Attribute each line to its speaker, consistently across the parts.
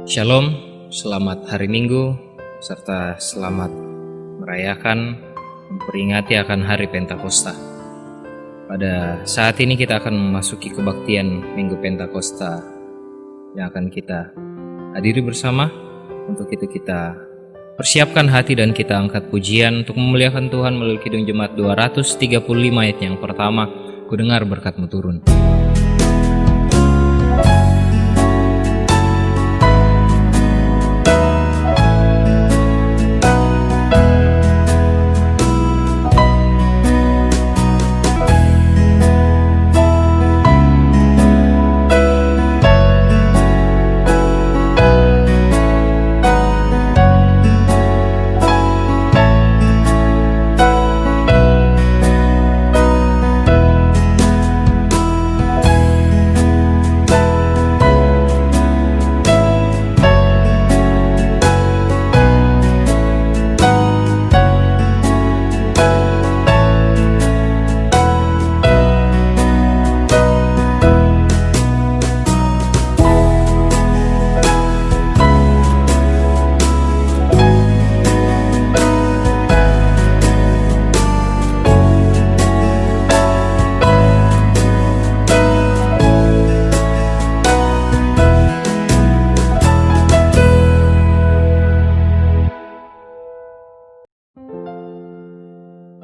Speaker 1: Shalom, selamat hari Minggu, serta selamat merayakan memperingati akan hari Pentakosta. Pada saat ini kita akan memasuki kebaktian Minggu Pentakosta yang akan kita hadiri bersama. Untuk itu kita persiapkan hati dan kita angkat pujian untuk memuliakan Tuhan melalui Kidung Jemaat 235 ayat yang pertama. Ku dengar berkat-Mu turun.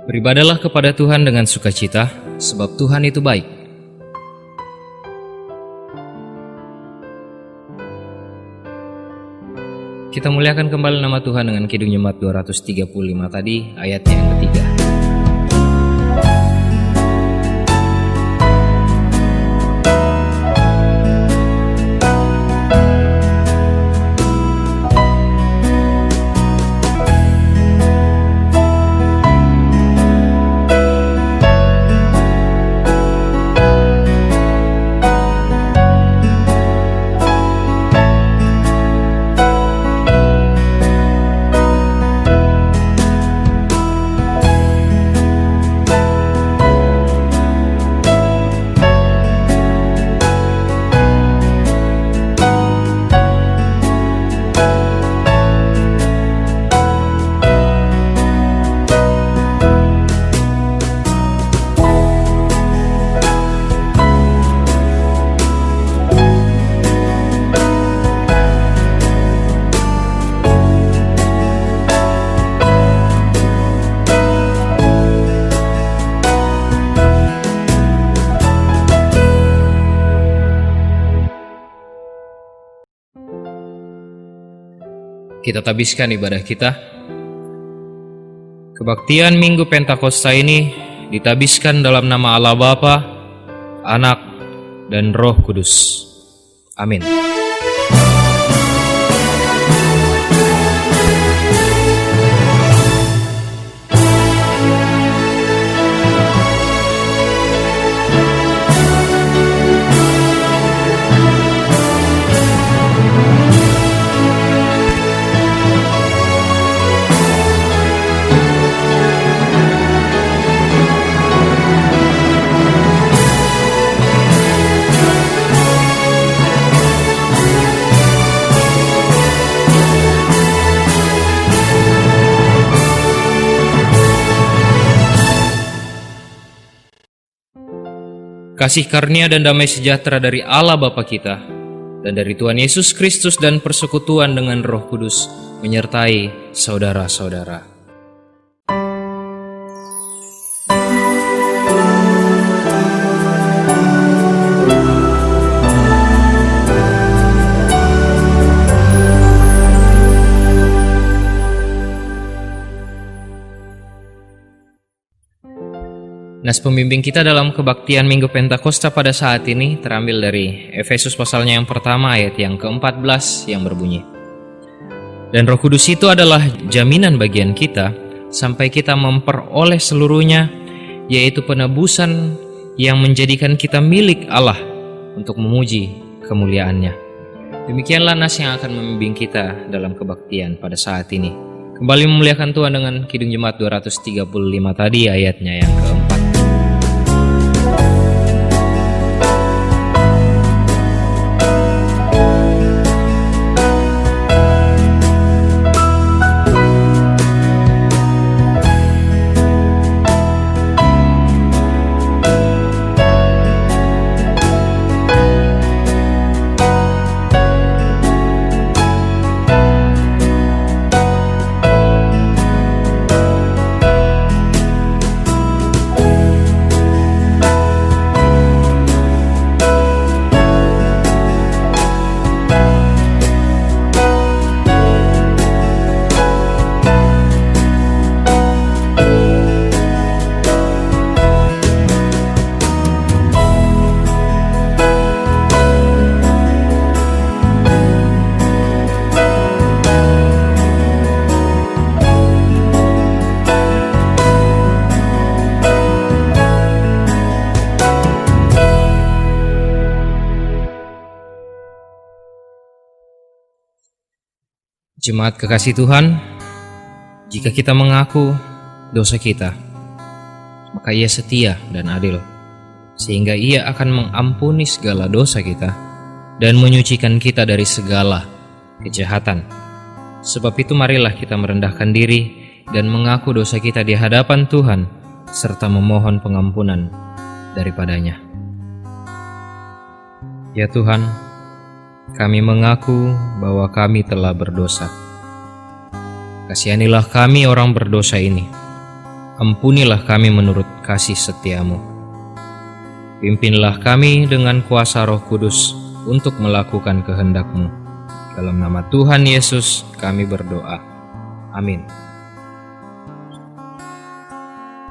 Speaker 1: Beribadalah kepada Tuhan dengan sukacita, sebab Tuhan itu baik. Kita muliakan kembali nama Tuhan dengan Kidung Jemaat 235 tadi, ayatnya yang ketiga. Kita tabiskan ibadah kita. Kebaktian Minggu Pentakosta ini ditabiskan dalam nama Allah Bapa, Anak, dan Roh Kudus. Amin. Kasih karunia dan damai sejahtera dari Allah Bapa kita dan dari Tuhan Yesus Kristus dan persekutuan dengan Roh Kudus menyertai saudara-saudara. Nas pembimbing kita dalam kebaktian Minggu Pentakosta pada saat ini terambil dari Efesus pasalnya yang pertama ayat yang ke-14 yang berbunyi, dan Roh Kudus itu adalah jaminan bagian kita sampai kita memperoleh seluruhnya, yaitu penebusan yang menjadikan kita milik Allah untuk memuji kemuliaannya. Demikianlah nas yang akan membimbing kita dalam kebaktian pada saat ini. Kembali memuliakan Tuhan dengan Kidung Jemaat 235 tadi ayatnya yang keempat. Jemaat kekasih Tuhan, jika kita mengaku dosa kita, maka Ia setia dan adil, sehingga Ia akan mengampuni segala dosa kita dan menyucikan kita dari segala kejahatan. Sebab itu marilah kita merendahkan diri dan mengaku dosa kita di hadapan Tuhan, serta memohon pengampunan daripadanya. Ya Tuhan, kami mengaku bahwa kami telah berdosa. Kasihanilah kami orang berdosa ini. Ampunilah kami menurut kasih setiamu. Pimpinlah kami dengan kuasa Roh Kudus untuk melakukan kehendak-Mu. Dalam nama Tuhan Yesus kami berdoa. Amin.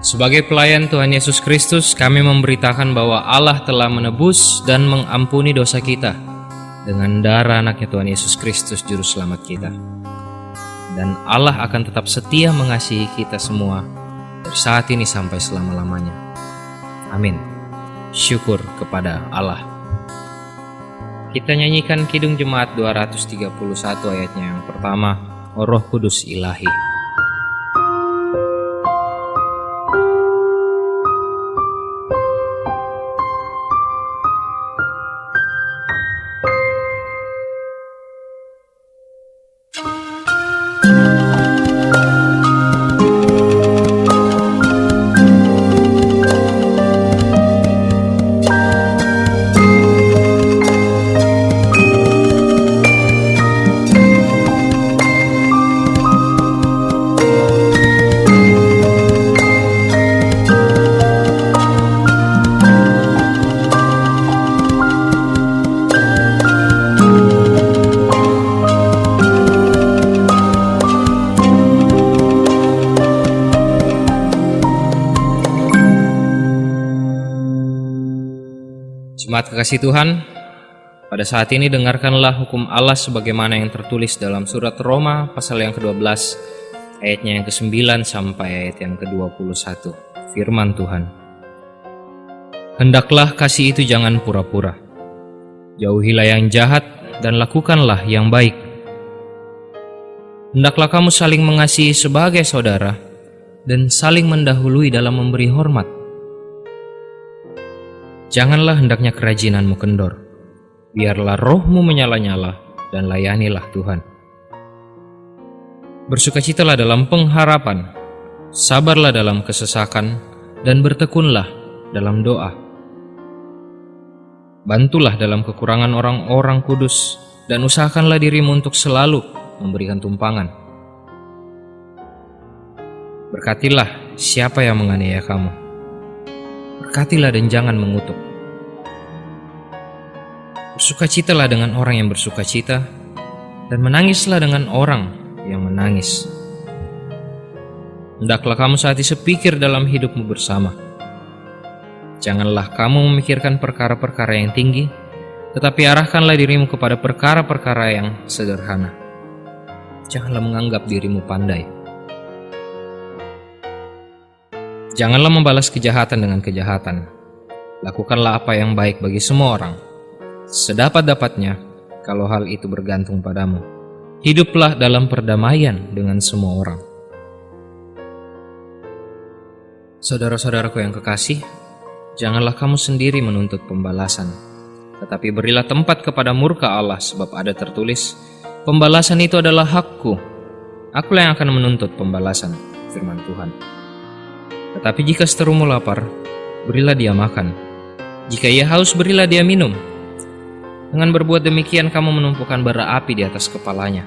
Speaker 1: Sebagai pelayan Tuhan Yesus Kristus, kami memberitakan bahwa Allah telah menebus dan mengampuni dosa kita dengan darah anaknya Tuhan Yesus Kristus Juru Selamat kita. Dan Allah akan tetap setia mengasihi kita semua dari saat ini sampai selama-lamanya. Amin. Syukur kepada Allah. Kita nyanyikan Kidung Jemaat 231 ayatnya yang pertama, O Roh Kudus Ilahi. Jemaat kekasih Tuhan, pada saat ini dengarkanlah hukum Allah sebagaimana yang tertulis dalam surat Roma pasal yang ke-12 ayatnya yang ke-9 sampai ayat yang ke-21. Firman Tuhan. Hendaklah kasih itu jangan pura-pura. Jauhilah yang jahat dan lakukanlah yang baik. Hendaklah kamu saling mengasihi sebagai saudara dan saling mendahului dalam memberi hormat. Janganlah hendaknya kerajinanmu kendor. Biarlah rohmu menyala-nyala dan layanilah Tuhan. Bersukacitalah dalam pengharapan, sabarlah dalam kesesakan, dan bertekunlah dalam doa. Bantulah dalam kekurangan orang-orang kudus, dan usahakanlah dirimu untuk selalu memberikan tumpangan. Berkatilah siapa yang menganiaya kamu. Berkatilah dan jangan mengutuk. Bersukacitalah dengan orang yang bersukacita, dan menangislah dengan orang yang menangis. Hendaklah kamu saat sepikir dalam hidupmu bersama. Janganlah kamu memikirkan perkara-perkara yang tinggi, tetapi arahkanlah dirimu kepada perkara-perkara yang sederhana. Janganlah menganggap dirimu pandai. Janganlah membalas kejahatan dengan kejahatan. Lakukanlah apa yang baik bagi semua orang, sedapat-dapatnya kalau hal itu bergantung padamu. Hiduplah dalam perdamaian dengan semua orang. Saudara-saudaraku yang kekasih, janganlah kamu sendiri menuntut pembalasan, tetapi berilah tempat kepada murka Allah, sebab ada tertulis, pembalasan itu adalah hakku. Akulah yang akan menuntut pembalasan, firman Tuhan. Tetapi jika seterumu lapar, berilah dia makan. Jika ia haus, berilah dia minum. Dengan berbuat demikian, kamu menumpukan bara api di atas kepalanya.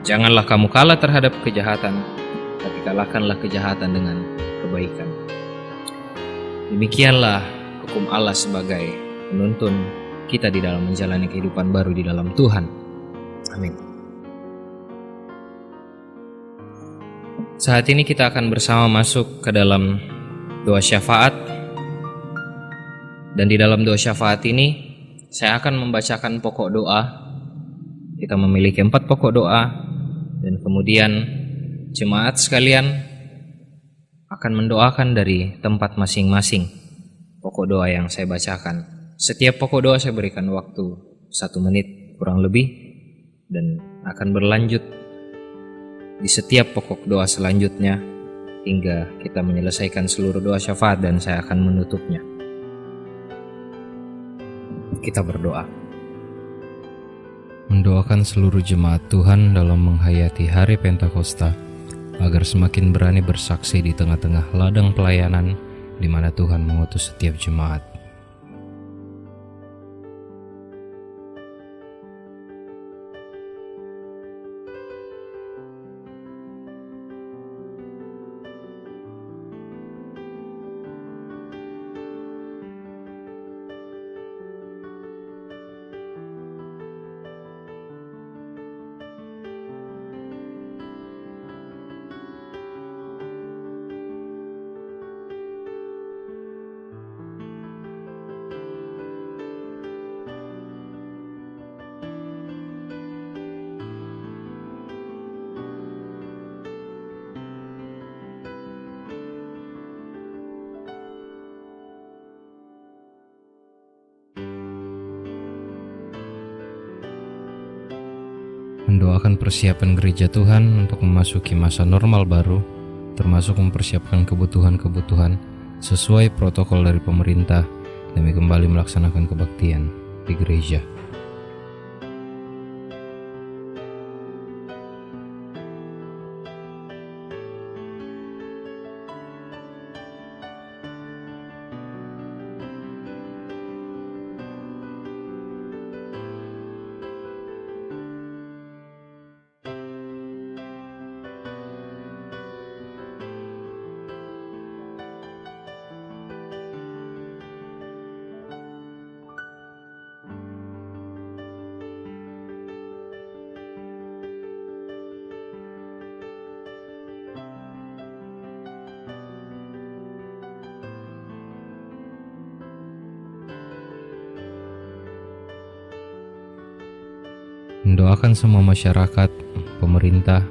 Speaker 1: Janganlah kamu kalah terhadap kejahatan, tapi kalahkanlah kejahatan dengan kebaikan. Demikianlah hukum Allah sebagai penuntun kita di dalam menjalani kehidupan baru di dalam Tuhan. Amin. Saat ini kita akan bersama masuk ke dalam doa syafaat. Dan di dalam doa syafaat ini, saya akan membacakan pokok doa. Kita memiliki 4 pokok doa. Dan kemudian jemaat sekalian akan mendoakan dari tempat masing-masing pokok doa yang saya bacakan. Setiap pokok doa saya berikan waktu 1 menit kurang lebih. Dan akan berlanjut di setiap pokok doa selanjutnya hingga kita menyelesaikan seluruh doa syafaat dan saya akan menutupnya. Kita berdoa. Mendoakan seluruh jemaat Tuhan dalam menghayati hari Pentakosta agar semakin berani bersaksi di tengah-tengah ladang pelayanan di mana Tuhan mengutus setiap jemaat. Mendoakan persiapan gereja Tuhan untuk memasuki masa normal baru, termasuk mempersiapkan kebutuhan-kebutuhan sesuai protokol dari pemerintah demi kembali melaksanakan kebaktian di gereja. Mendoakan semua masyarakat, pemerintah,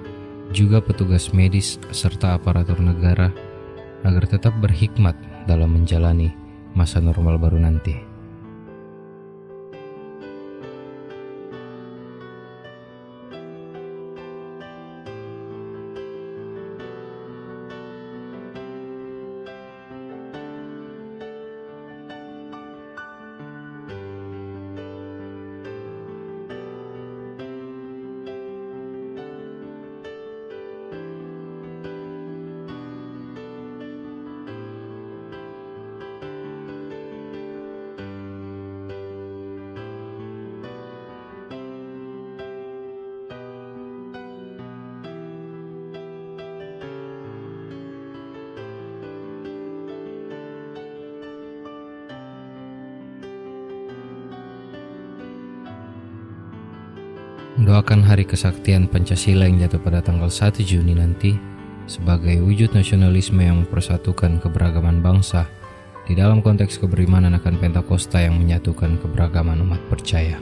Speaker 1: juga petugas medis serta aparatur negara agar tetap berhikmat dalam menjalani masa normal baru nanti. Mendoakan Hari Kesaktian Pancasila yang jatuh pada tanggal 1 Juni nanti sebagai wujud nasionalisme yang mempersatukan keberagaman bangsa di dalam konteks keberimanan akan Pentakosta yang menyatukan keberagaman umat percaya.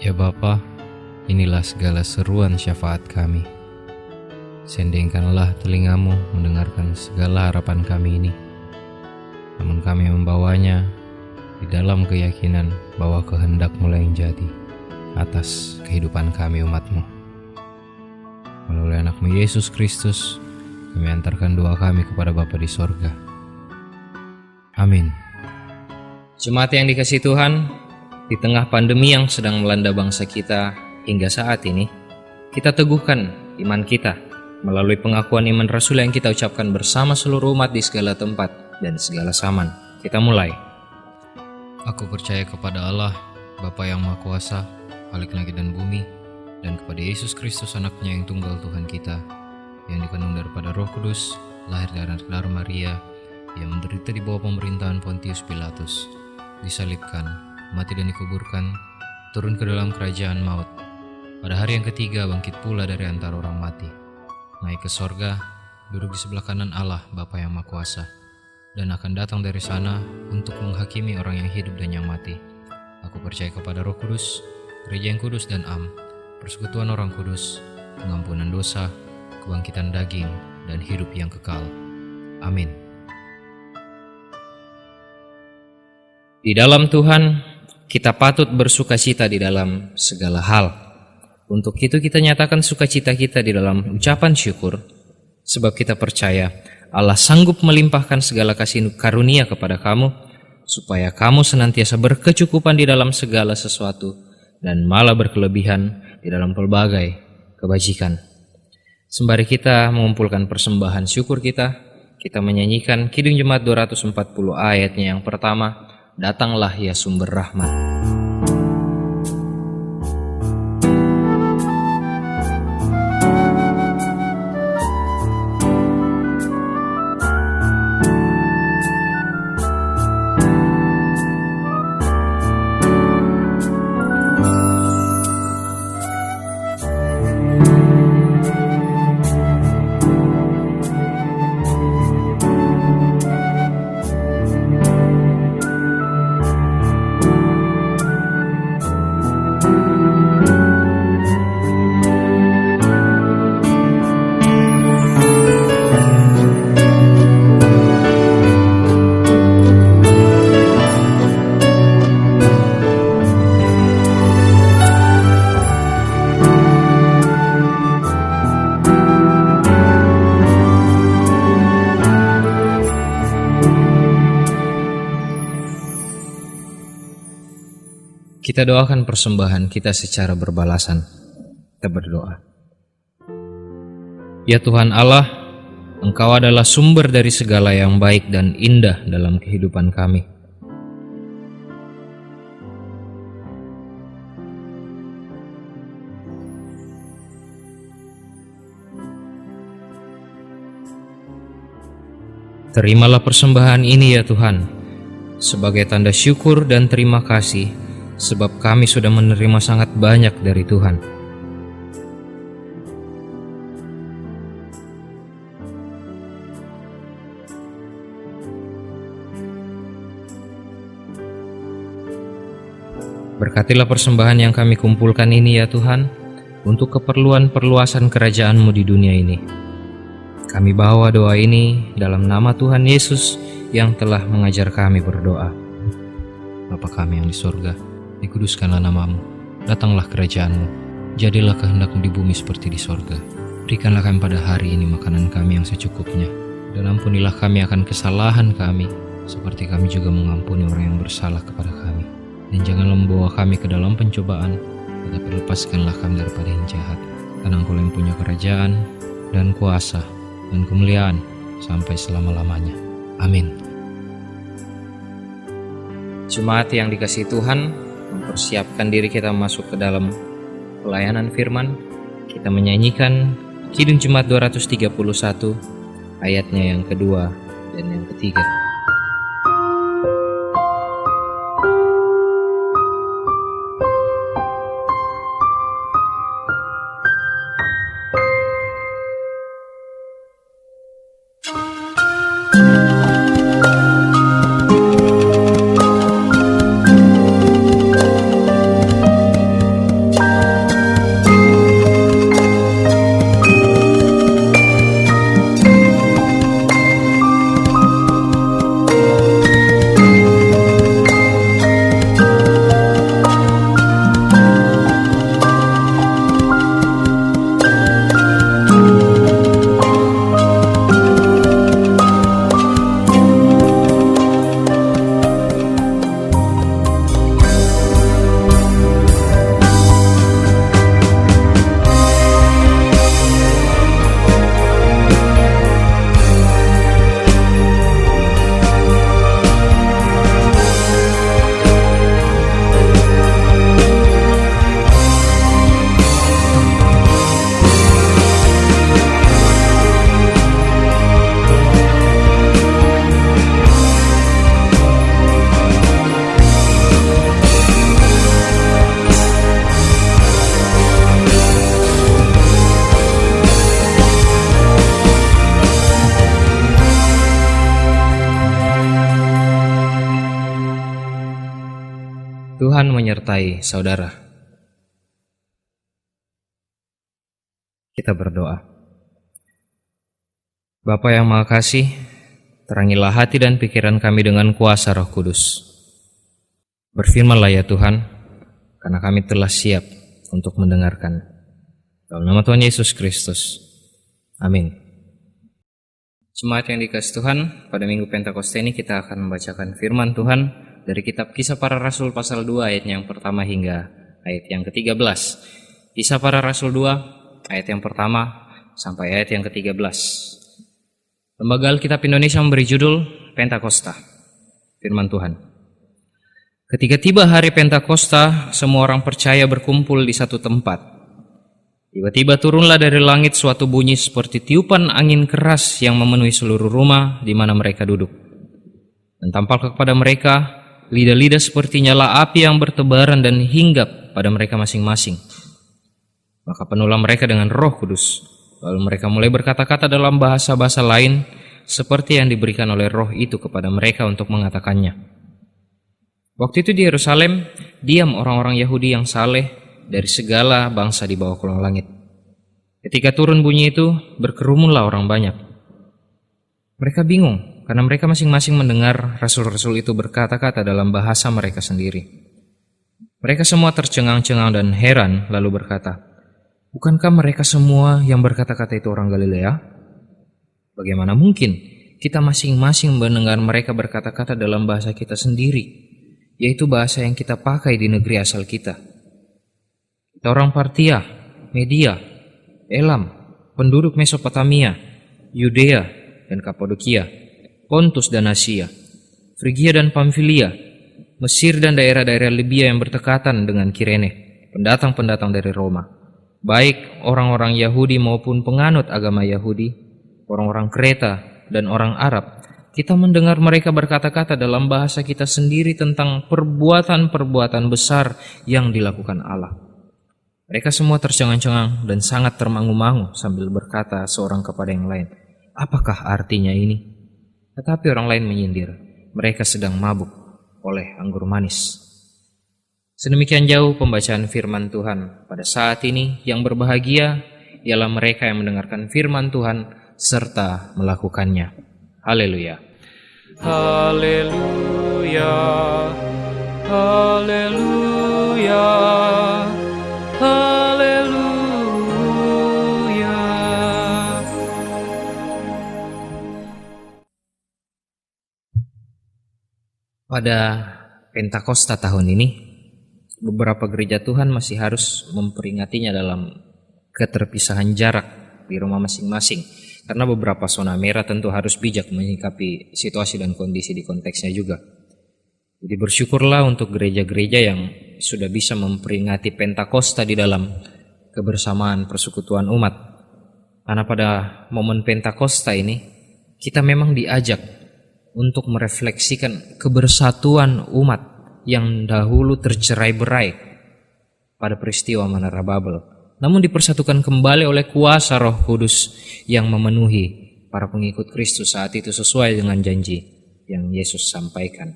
Speaker 1: Ya Bapa, inilah segala seruan syafaat kami. Sendengkanlah telingamu mendengarkan segala harapan kami ini. Namun kami membawanya di dalam keyakinan bahwa kehendak-Mu yang jadi atas kehidupan kami umat-Mu. Melalui anak-Mu Yesus Kristus, kami antarkan doa kami kepada Bapa di sorga. Amin. Jemaat yang dikasihi Tuhan, di tengah pandemi yang sedang melanda bangsa kita hingga saat ini, kita teguhkan iman kita melalui pengakuan iman Rasul yang kita ucapkan bersama seluruh umat di segala tempat dan segala zaman. Kita mulai. Aku percaya kepada Allah, Bapa yang Maha Kuasa, Khalik langit dan bumi, dan kepada Yesus Kristus anaknya yang tunggal Tuhan kita, yang dikandung daripada Roh Kudus, lahir dari Maria, yang menderita di bawah pemerintahan Pontius Pilatus, disalibkan, mati dan dikuburkan, turun ke dalam kerajaan maut. Pada hari yang ketiga bangkit pula dari antara orang mati, naik ke sorga, duduk di sebelah kanan Allah Bapa yang Maha Kuasa, dan akan datang dari sana untuk menghakimi orang yang hidup dan yang mati. Aku percaya kepada Roh Kudus, gereja yang kudus dan am, persekutuan orang kudus, pengampunan dosa, kebangkitan daging, dan hidup yang kekal. Amin. Di dalam Tuhan, kita patut bersukacita di dalam segala hal. Untuk itu kita nyatakan sukacita kita di dalam ucapan syukur, sebab kita percaya Allah sanggup melimpahkan segala kasih karunia kepada kamu, supaya kamu senantiasa berkecukupan di dalam segala sesuatu, dan malah berkelebihan di dalam pelbagai kebajikan. Sembari kita mengumpulkan persembahan syukur kita menyanyikan Kidung Jemaat 240 ayatnya yang pertama, Datanglah ya sumber rahmat. Kita doakan persembahan kita secara berbalasan. Kita berdoa. Ya Tuhan Allah, Engkau adalah sumber dari segala yang baik dan indah dalam kehidupan kami. Terimalah persembahan ini ya Tuhan, sebagai tanda syukur dan terima kasih, sebab kami sudah menerima sangat banyak dari Tuhan. Berkatilah persembahan yang kami kumpulkan ini ya Tuhan, untuk keperluan perluasan kerajaan-Mu di dunia ini. Kami bawa doa ini dalam nama Tuhan Yesus yang telah mengajar kami berdoa. Bapa kami yang di sorga, dikuduskanlah namamu, datanglah kerajaan-Mu, jadilah kehendak-Mu di bumi seperti di sorga. Berikanlah kami pada hari ini makanan kami yang secukupnya, dan ampunilah kami akan kesalahan kami, seperti kami juga mengampuni orang yang bersalah kepada kami. Dan janganlah membawa kami ke dalam pencobaan, tetapi lepaskanlah kami daripada yang jahat. Karena Engkau yang punya kerajaan, dan kuasa, dan kemuliaan, sampai selama-lamanya. Amin. Jemaat yang dikasihi Tuhan, mempersiapkan diri kita masuk ke dalam pelayanan firman, kita menyanyikan Kidung Jemaat 231 ayatnya yang kedua dan yang ketiga. Tuhan menyertai saudara. Kita berdoa. Bapa yang Maha Kasih, terangilah hati dan pikiran kami dengan kuasa Roh Kudus. Berfirmanlah ya Tuhan, karena kami telah siap untuk mendengarkan. Dalam nama Tuhan Yesus Kristus. Amin. Jemaat yang dikasihi Tuhan, pada Minggu Pentakosta ini kita akan membacakan firman Tuhan dari kitab Kisah Para Rasul pasal 2 ayat yang pertama hingga ayat yang ke-13. Kisah Para Rasul 2 ayat yang pertama sampai ayat yang ke-13. Lembaga Alkitab Indonesia memberi judul Pentakosta. Firman Tuhan. Ketika tiba hari Pentakosta, semua orang percaya berkumpul di satu tempat. Tiba-tiba turunlah dari langit suatu bunyi seperti tiupan angin keras yang memenuhi seluruh rumah di mana mereka duduk. Dan tampak kepada mereka lidah-lidah seperti nyala api yang bertebaran dan hinggap pada mereka masing-masing. Maka penuhlah mereka dengan Roh Kudus. Lalu mereka mulai berkata-kata dalam bahasa-bahasa lain seperti yang diberikan oleh Roh itu kepada mereka untuk mengatakannya. Waktu itu di Yerusalem diam orang-orang Yahudi yang saleh dari segala bangsa di bawah kolong langit. Ketika turun bunyi itu, berkerumunlah orang banyak. Mereka bingung karena mereka masing-masing mendengar rasul-rasul itu berkata-kata dalam bahasa mereka sendiri. Mereka semua tercengang-cengang dan heran lalu berkata, "Bukankah mereka semua yang berkata-kata itu orang Galilea? Bagaimana mungkin kita masing-masing mendengar mereka berkata-kata dalam bahasa kita sendiri, yaitu bahasa yang kita pakai di negeri asal kita? Kita orang Partia, Media, Elam, penduduk Mesopotamia, Yudea dan Kapadokia, Pontus dan Asia, Frigia dan Pamfilia, Mesir dan daerah-daerah Libya yang berdekatan dengan Kirene, pendatang-pendatang dari Roma. Baik orang-orang Yahudi maupun penganut agama Yahudi, orang-orang Kreta dan orang Arab, kita mendengar mereka berkata-kata dalam bahasa kita sendiri tentang perbuatan-perbuatan besar yang dilakukan Allah." Mereka semua tercengang-cengang dan sangat termangu-mangu sambil berkata seorang kepada yang lain, "Apakah artinya ini?" Tetapi orang lain menyindir, "Mereka sedang mabuk oleh anggur manis." Sedemikian jauh pembacaan firman Tuhan pada saat ini. Yang berbahagia ialah mereka yang mendengarkan firman Tuhan serta melakukannya. Haleluya. Haleluya. Haleluya. Haleluya. Pada Pentakosta tahun ini, beberapa gereja Tuhan masih harus memperingatinya dalam keterpisahan jarak di rumah masing-masing. Karena beberapa zona merah tentu harus bijak menyikapi situasi dan kondisi di konteksnya juga. Jadi bersyukurlah untuk gereja-gereja yang sudah bisa memperingati Pentakosta di dalam kebersamaan persekutuan umat. Karena pada momen Pentakosta ini, kita memang diajak untuk merefleksikan kebersatuan umat yang dahulu tercerai-berai pada peristiwa Menara Babel, namun dipersatukan kembali oleh kuasa Roh Kudus yang memenuhi para pengikut Kristus saat itu sesuai dengan janji yang Yesus sampaikan.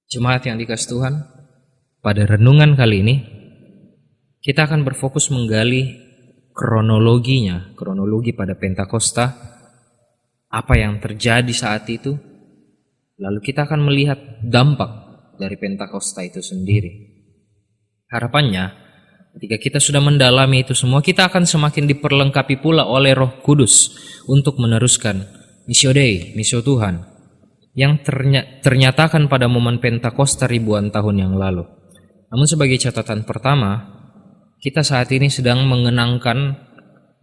Speaker 1: Jemaat yang dikasihi Tuhan, pada renungan kali ini kita akan berfokus menggali kronologi pada Pentakosta, apa yang terjadi saat itu. Lalu kita akan melihat dampak dari Pentakosta itu sendiri. Harapannya, ketika kita sudah mendalami itu semua, kita akan semakin diperlengkapi pula oleh Roh Kudus untuk meneruskan Missio Dei, missio Tuhan, yang ternyatakan pada momen Pentakosta ribuan tahun yang lalu. Namun sebagai catatan pertama, kita saat ini sedang mengenangkan,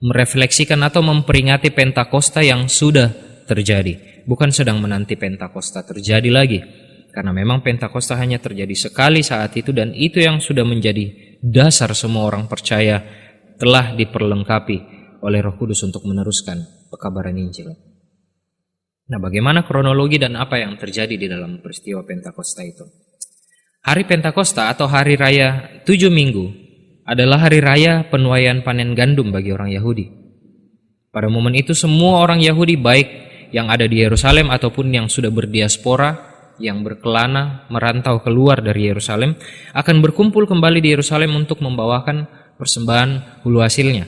Speaker 1: merefleksikan atau memperingati Pentakosta yang sudah terjadi. Bukan sedang menanti Pentakosta terjadi lagi. Karena memang Pentakosta hanya terjadi sekali saat itu, dan itu yang sudah menjadi dasar semua orang percaya telah diperlengkapi oleh Roh Kudus untuk meneruskan pekabaran Injil. Nah, bagaimana kronologi dan apa yang terjadi di dalam peristiwa Pentakosta itu? Hari Pentakosta atau hari raya 7 minggu adalah hari raya penuaian panen gandum bagi orang Yahudi. Pada momen itu semua orang Yahudi, baik yang ada di Yerusalem ataupun yang sudah berdiaspora, yang berkelana merantau keluar dari Yerusalem akan berkumpul kembali di Yerusalem untuk membawakan persembahan hulu hasilnya.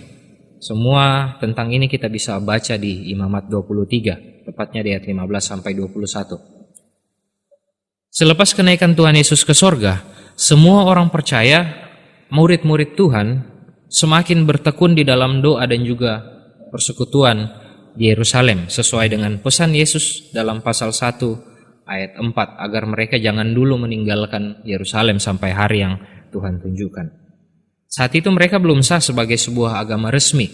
Speaker 1: Semua tentang ini kita bisa baca di Imamat 23, tepatnya di ayat 15 sampai 21. Selepas kenaikan Tuhan Yesus ke sorga, semua orang percaya, murid-murid Tuhan, semakin bertekun di dalam doa dan juga persekutuan di Yerusalem sesuai dengan pesan Yesus dalam pasal 1 ayat 4 agar mereka jangan dulu meninggalkan Yerusalem sampai hari yang Tuhan tunjukkan. Saat itu mereka belum sah sebagai sebuah agama resmi,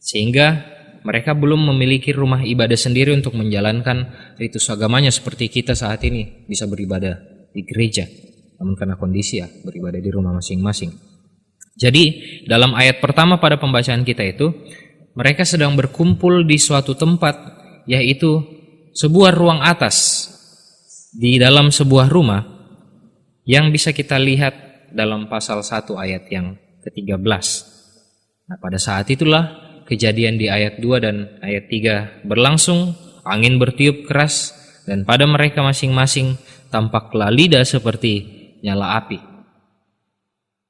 Speaker 1: sehingga mereka belum memiliki rumah ibadah sendiri untuk menjalankan ritus agamanya seperti kita saat ini bisa beribadah di gereja, namun karena kondisi beribadah di rumah masing-masing. Jadi dalam ayat pertama pada pembacaan kita itu, mereka sedang berkumpul di suatu tempat, yaitu sebuah ruang atas di dalam sebuah rumah yang bisa kita lihat dalam pasal 1 ayat yang ke-13. Nah, pada saat itulah kejadian di ayat 2 dan ayat 3 berlangsung, angin bertiup keras dan pada mereka masing-masing tampaklah lidah seperti nyala api.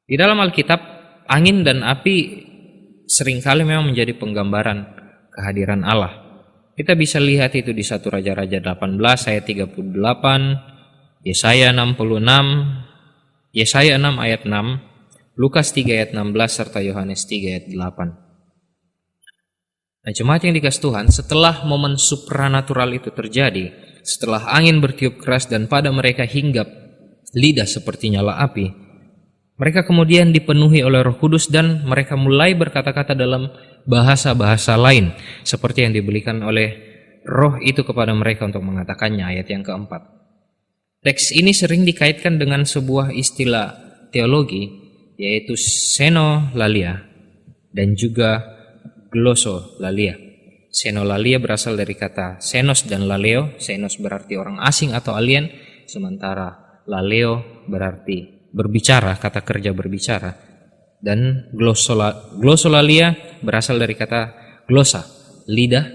Speaker 1: Di dalam Alkitab, angin dan api seringkali memang menjadi penggambaran kehadiran Allah. Kita bisa lihat itu di 1 Raja-Raja 18 ayat 38, Yesaya 66, Yesaya 6 ayat 6, Lukas 3 ayat 16, serta Yohanes 3 ayat 8. Nah, jemaat yang dikasih Tuhan, setelah momen supranatural itu terjadi, setelah angin bertiup keras dan pada mereka hinggap lidah seperti nyala api, mereka kemudian dipenuhi oleh Roh Kudus dan mereka mulai berkata-kata dalam bahasa-bahasa lain seperti yang diberikan oleh Roh itu kepada mereka untuk mengatakannya, ayat yang keempat. Teks ini sering dikaitkan dengan sebuah istilah teologi, yaitu xenolalia dan juga glossolalia. Xenolalia berasal dari kata xenos dan laleo. Xenos berarti orang asing atau alien, sementara laleo berarti berbicara, kata kerja berbicara. Dan glossolalia berasal dari kata glossa, lidah,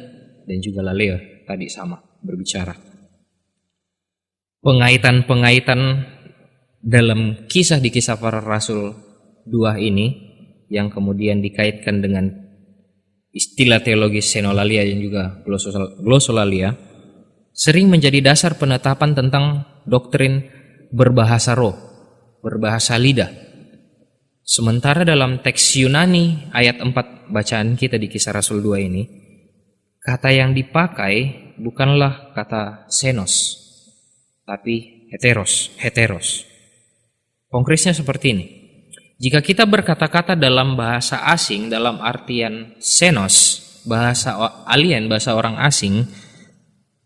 Speaker 1: dan juga laleo, tadi sama, berbicara. Pengaitan-pengaitan dalam kisah di Kisah Para Rasul 2 ini yang kemudian dikaitkan dengan istilah teologi xenolalia dan juga glossolalia sering menjadi dasar penetapan tentang doktrin berbahasa roh, berbahasa lidah. Sementara dalam teks Yunani ayat 4 bacaan kita di Kisah Rasul 2 ini, kata yang dipakai bukanlah kata xenos, tapi heteros. Konkretnya seperti ini. Jika kita berkata-kata dalam bahasa asing dalam artian xenos, bahasa alien, bahasa orang asing,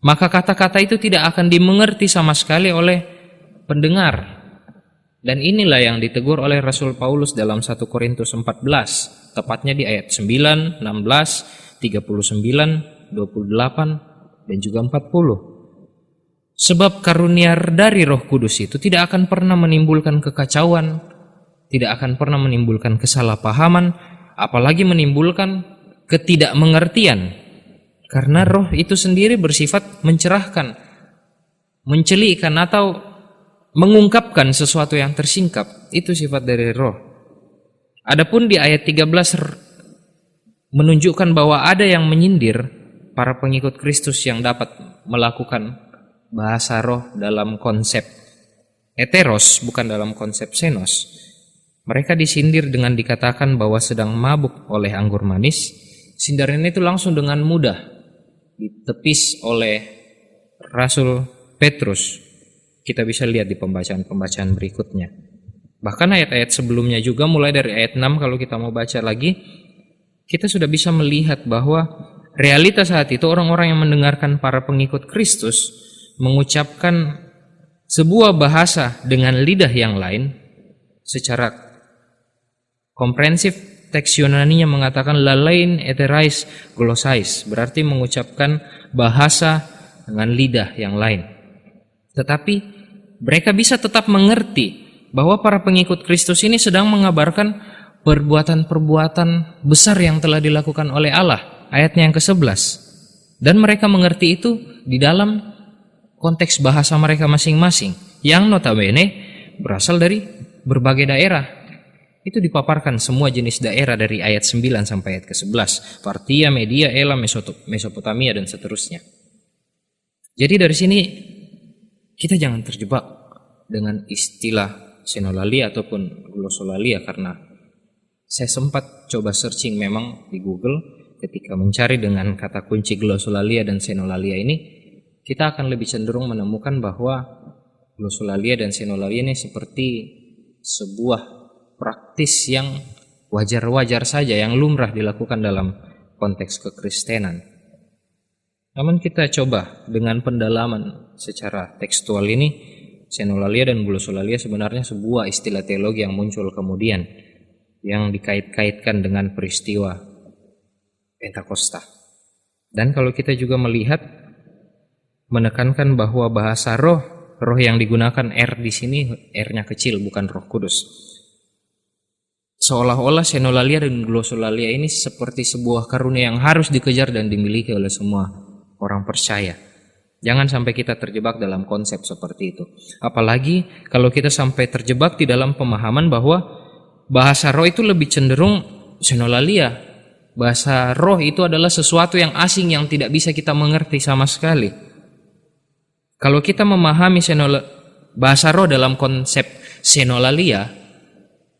Speaker 1: maka kata-kata itu tidak akan dimengerti sama sekali oleh pendengar. Dan inilah yang ditegur oleh Rasul Paulus dalam 1 Korintus 14, tepatnya di ayat 9, 16, 39, 28, dan juga 40. Sebab karunia dari Roh Kudus itu tidak akan pernah menimbulkan kekacauan, tidak akan pernah menimbulkan kesalahpahaman, apalagi menimbulkan ketidakmengertian. Karena roh itu sendiri bersifat mencerahkan, mencelikan atau mengungkapkan sesuatu yang tersingkap. Itu sifat dari roh. Adapun di ayat 13 menunjukkan bahwa ada yang menyindir para pengikut Kristus yang dapat melakukan bahasa roh dalam konsep heteros, bukan dalam konsep xenos. Mereka disindir dengan dikatakan bahwa sedang mabuk oleh anggur manis. Sindiran itu langsung dengan mudah ditepis oleh Rasul Petrus. Kita bisa lihat di pembacaan-pembacaan berikutnya. Bahkan ayat-ayat sebelumnya juga, mulai dari ayat 6 kalau kita mau baca lagi, kita sudah bisa melihat bahwa realitas saat itu orang-orang yang mendengarkan para pengikut Kristus mengucapkan sebuah bahasa dengan lidah yang lain secara komprehensif. Teks Yunani-nya mengatakan lalain eterais glossais, berarti mengucapkan bahasa dengan lidah yang lain. Tetapi mereka bisa tetap mengerti bahwa para pengikut Kristus ini sedang mengabarkan perbuatan-perbuatan besar yang telah dilakukan oleh Allah. Ayatnya yang ke-11. Dan mereka mengerti itu di dalam konteks bahasa mereka masing-masing yang notabene berasal dari berbagai daerah. Itu dipaparkan semua jenis daerah dari ayat 9 sampai ayat ke-11. Partia, Media, Elam, Mesopotamia, dan seterusnya. Jadi dari sini kita jangan terjebak dengan istilah senolalia ataupun glosolalia, karena saya sempat coba searching memang di Google ketika mencari dengan kata kunci glosolalia dan senolalia ini, kita akan lebih cenderung menemukan bahwa glosolalia dan senolalia ini seperti sebuah praktis yang wajar-wajar saja, yang lumrah dilakukan dalam konteks kekristenan. Namun kita coba dengan pendalaman secara tekstual ini, senolalia dan glosolalia sebenarnya sebuah istilah teologi yang muncul kemudian, yang dikait-kaitkan dengan peristiwa Pentakosta. Dan kalau kita juga melihat, menekankan bahwa bahasa roh yang digunakan R di sini, R-nya kecil, bukan Roh Kudus. Seolah-olah senolalia dan glosolalia ini seperti sebuah karunia yang harus dikejar dan dimiliki oleh semua orang percaya. Jangan sampai kita terjebak dalam konsep seperti itu. Apalagi kalau kita sampai terjebak di dalam pemahaman bahwa bahasa roh itu lebih cenderung senolalia. Bahasa roh itu adalah sesuatu yang asing yang tidak bisa kita mengerti sama sekali. Kalau kita memahami bahasa roh dalam konsep senolalia,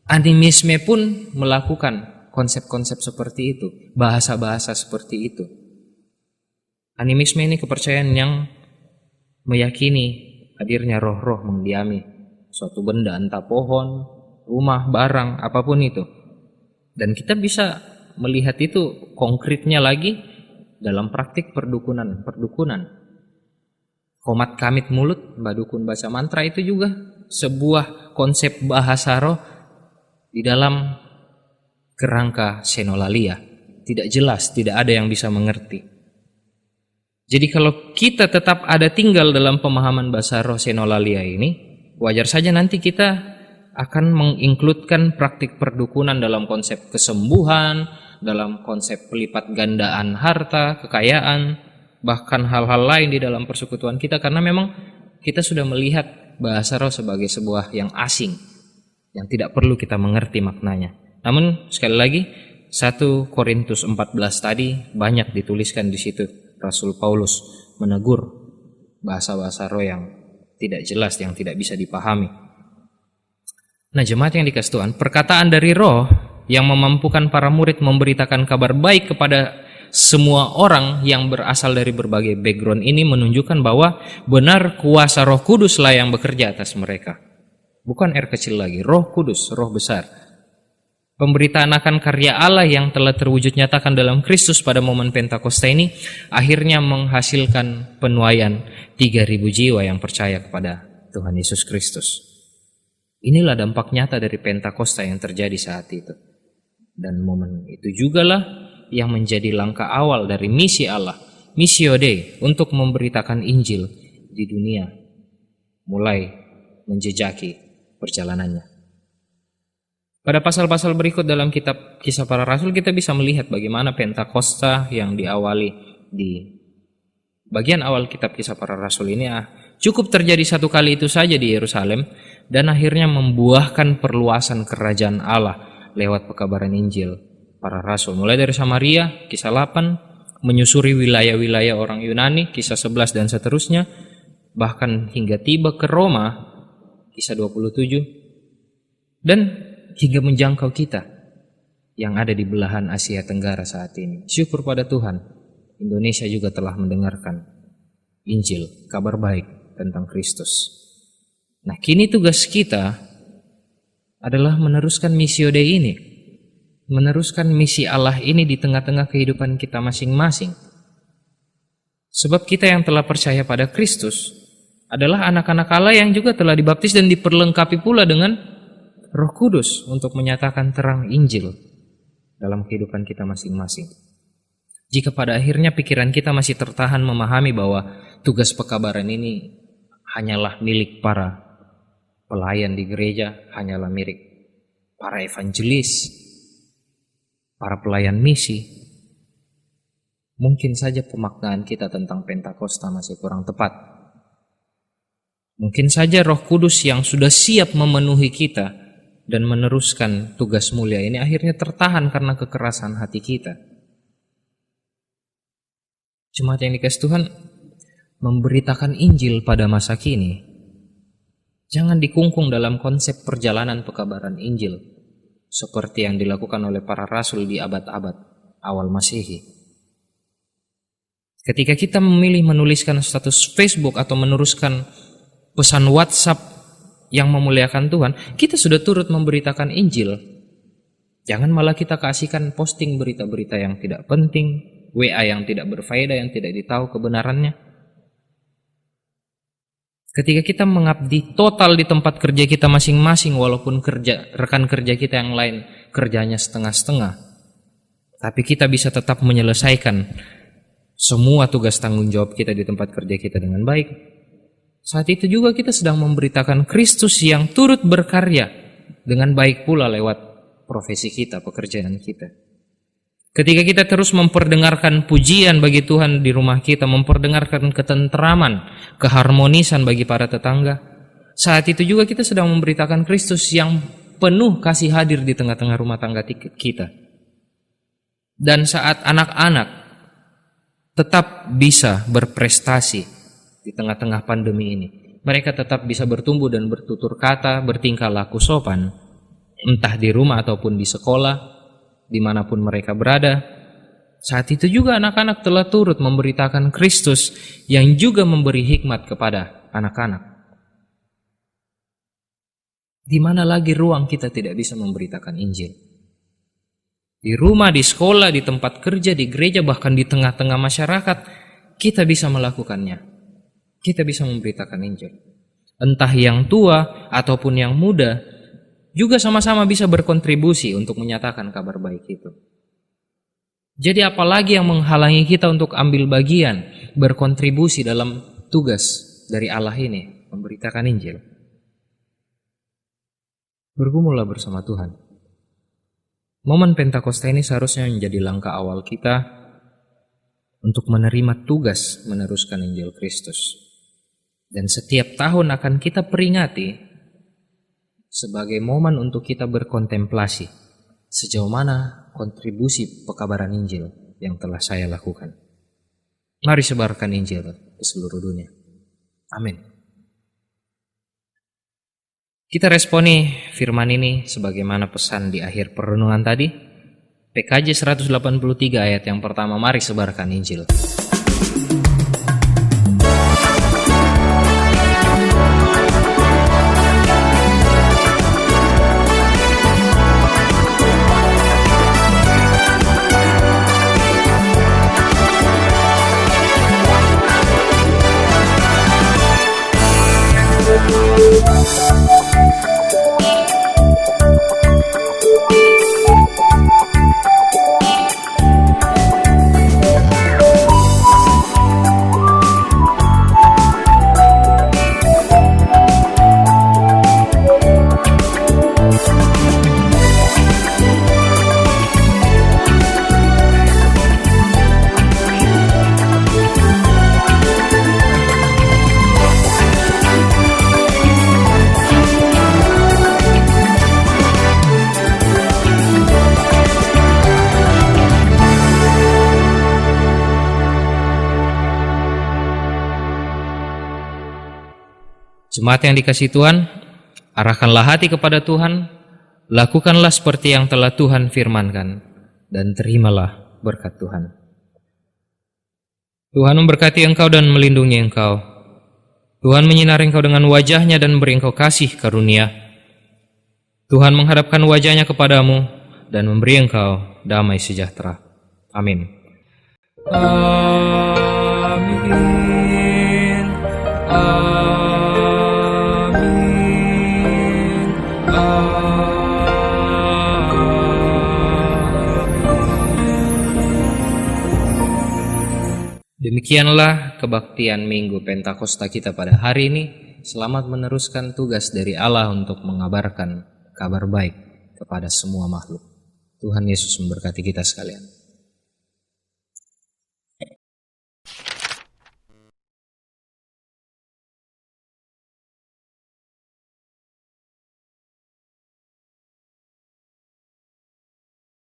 Speaker 1: animisme pun melakukan konsep-konsep seperti itu, bahasa-bahasa seperti itu. Animisme ini kepercayaan yang meyakini hadirnya roh-roh mendiami suatu benda, entah pohon, rumah, barang, apapun itu. Dan kita bisa melihat itu konkretnya lagi dalam praktik perdukunan. Komat kamit mulut, mbak dukun baca mantra, itu juga sebuah konsep bahasa roh di dalam kerangka senolalia. Tidak jelas, tidak ada yang bisa mengerti. Jadi kalau kita tetap ada tinggal dalam pemahaman bahasa roh senolalia ini, wajar saja nanti kita akan menginkludkan praktik perdukunan dalam konsep kesembuhan, dalam konsep pelipat gandaan harta, kekayaan, bahkan hal-hal lain di dalam persekutuan kita, karena memang kita sudah melihat bahasa roh sebagai sebuah yang asing, yang tidak perlu kita mengerti maknanya. Namun sekali lagi, 1 Korintus 14 tadi banyak dituliskan di situ. Rasul Paulus menegur bahasa-bahasa roh yang tidak jelas, yang tidak bisa dipahami. Nah, jemaat yang dikasih Tuhan, perkataan dari roh yang memampukan para murid memberitakan kabar baik kepada semua orang yang berasal dari berbagai background ini menunjukkan bahwa benar kuasa Roh Kuduslah yang bekerja atas mereka. Bukan R kecil lagi, Roh Kudus, Roh besar. Pemberitaan akan karya Allah yang telah terwujud nyatakan dalam Kristus pada momen Pentakosta ini akhirnya menghasilkan penuaian 3.000 jiwa yang percaya kepada Tuhan Yesus Kristus. Inilah dampak nyata dari Pentakosta yang terjadi saat itu. Dan momen itu jugalah yang menjadi langkah awal dari misi Allah, Missio Dei, untuk memberitakan Injil di dunia, mulai menjejaki perjalanannya. Pada pasal-pasal berikut dalam kitab Kisah Para Rasul kita bisa melihat bagaimana Pentakosta yang diawali di bagian awal kitab Kisah Para Rasul ini cukup terjadi satu kali itu saja di Yerusalem, dan akhirnya membuahkan perluasan kerajaan Allah lewat pekabaran Injil para rasul. Mulai dari Samaria, kisah 8, menyusuri wilayah-wilayah orang Yunani, kisah 11 dan seterusnya, bahkan hingga tiba ke Roma, kisah 27, dan hingga menjangkau kita yang ada di belahan Asia Tenggara saat ini. Syukur pada Tuhan, Indonesia juga telah mendengarkan Injil, kabar baik tentang Kristus. Nah, kini tugas kita adalah meneruskan Missio Dei ini, meneruskan misi Allah ini di tengah-tengah kehidupan kita masing-masing. Sebab kita yang telah percaya pada Kristus adalah anak-anak Allah yang juga telah dibaptis dan diperlengkapi pula dengan Roh Kudus untuk menyatakan terang Injil dalam kehidupan kita masing-masing. Jika pada akhirnya pikiran kita masih tertahan memahami bahwa tugas pekabaran ini hanyalah milik para pelayan di gereja, hanyalah milik para evangelis, para pelayan misi, mungkin saja pemaknaan kita tentang Pentakosta masih kurang tepat. Mungkin saja Roh Kudus yang sudah siap memenuhi kita dan meneruskan tugas mulia ini akhirnya tertahan karena kekerasan hati kita. Jemaat yang dikasih Tuhan, memberitakan Injil pada masa kini jangan dikungkung dalam konsep perjalanan pekabaran Injil seperti yang dilakukan oleh para rasul di abad-abad awal Masehi. Ketika kita memilih menuliskan status Facebook atau meneruskan pesan WhatsApp yang memuliakan Tuhan, kita sudah turut memberitakan Injil. Jangan malah kita kasihkan posting berita-berita yang tidak penting, WA yang tidak berfaedah, yang tidak ditahu kebenarannya. Ketika kita mengabdi total di tempat kerja kita masing-masing, walaupun rekan kerja kita yang lain kerjanya setengah-setengah, tapi kita bisa tetap menyelesaikan semua tugas tanggung jawab kita di tempat kerja kita dengan baik. Saat itu juga kita sedang memberitakan Kristus yang turut berkarya dengan baik pula lewat profesi kita, pekerjaan kita. Ketika kita terus memperdengarkan pujian bagi Tuhan di rumah kita, memperdengarkan ketenteraman, keharmonisan bagi para tetangga, saat itu juga kita sedang memberitakan Kristus yang penuh kasih hadir di tengah-tengah rumah tangga kita. Dan saat anak-anak tetap bisa berprestasi di tengah-tengah pandemi ini, mereka tetap bisa bertumbuh dan bertutur kata, bertingkah laku sopan, entah di rumah ataupun di sekolah, dimanapun mereka berada. Saat itu juga anak-anak telah turut memberitakan Kristus yang juga memberi hikmat kepada anak-anak. Di mana lagi ruang kita tidak bisa memberitakan Injil? Di rumah, di sekolah, di tempat kerja, di gereja, bahkan di tengah-tengah masyarakat, kita bisa melakukannya. Kita bisa memberitakan Injil. Entah yang tua ataupun yang muda, juga sama-sama bisa berkontribusi untuk menyatakan kabar baik itu. Jadi apalagi yang menghalangi kita untuk ambil bagian, berkontribusi dalam tugas dari Allah ini, memberitakan Injil. Bergumullah bersama Tuhan. Momen Pentakosta ini seharusnya menjadi langkah awal kita untuk menerima tugas meneruskan Injil Kristus. Dan setiap tahun akan kita peringati sebagai momen untuk kita berkontemplasi sejauh mana kontribusi pekabaran Injil yang telah saya lakukan. Mari sebarkan Injil ke seluruh dunia. Amin. Kita responi firman ini sebagaimana pesan di akhir perenungan tadi. PKJ 183 ayat yang pertama, mari sebarkan Injil. Jemaat yang dikasihi Tuhan, arahkanlah hati kepada Tuhan, lakukanlah seperti yang telah Tuhan firmankan, dan terimalah berkat Tuhan. Tuhan memberkati engkau dan melindungi engkau. Tuhan menyinari engkau dengan wajah-Nya dan memberi engkau kasih karunia. Tuhan menghadapkan wajah-Nya kepadamu dan memberi engkau damai sejahtera. Amin. Amin. Amin. Demikianlah kebaktian Minggu Pentakosta kita pada hari ini. Selamat meneruskan tugas dari Allah untuk mengabarkan kabar baik kepada semua makhluk. Tuhan Yesus memberkati kita sekalian.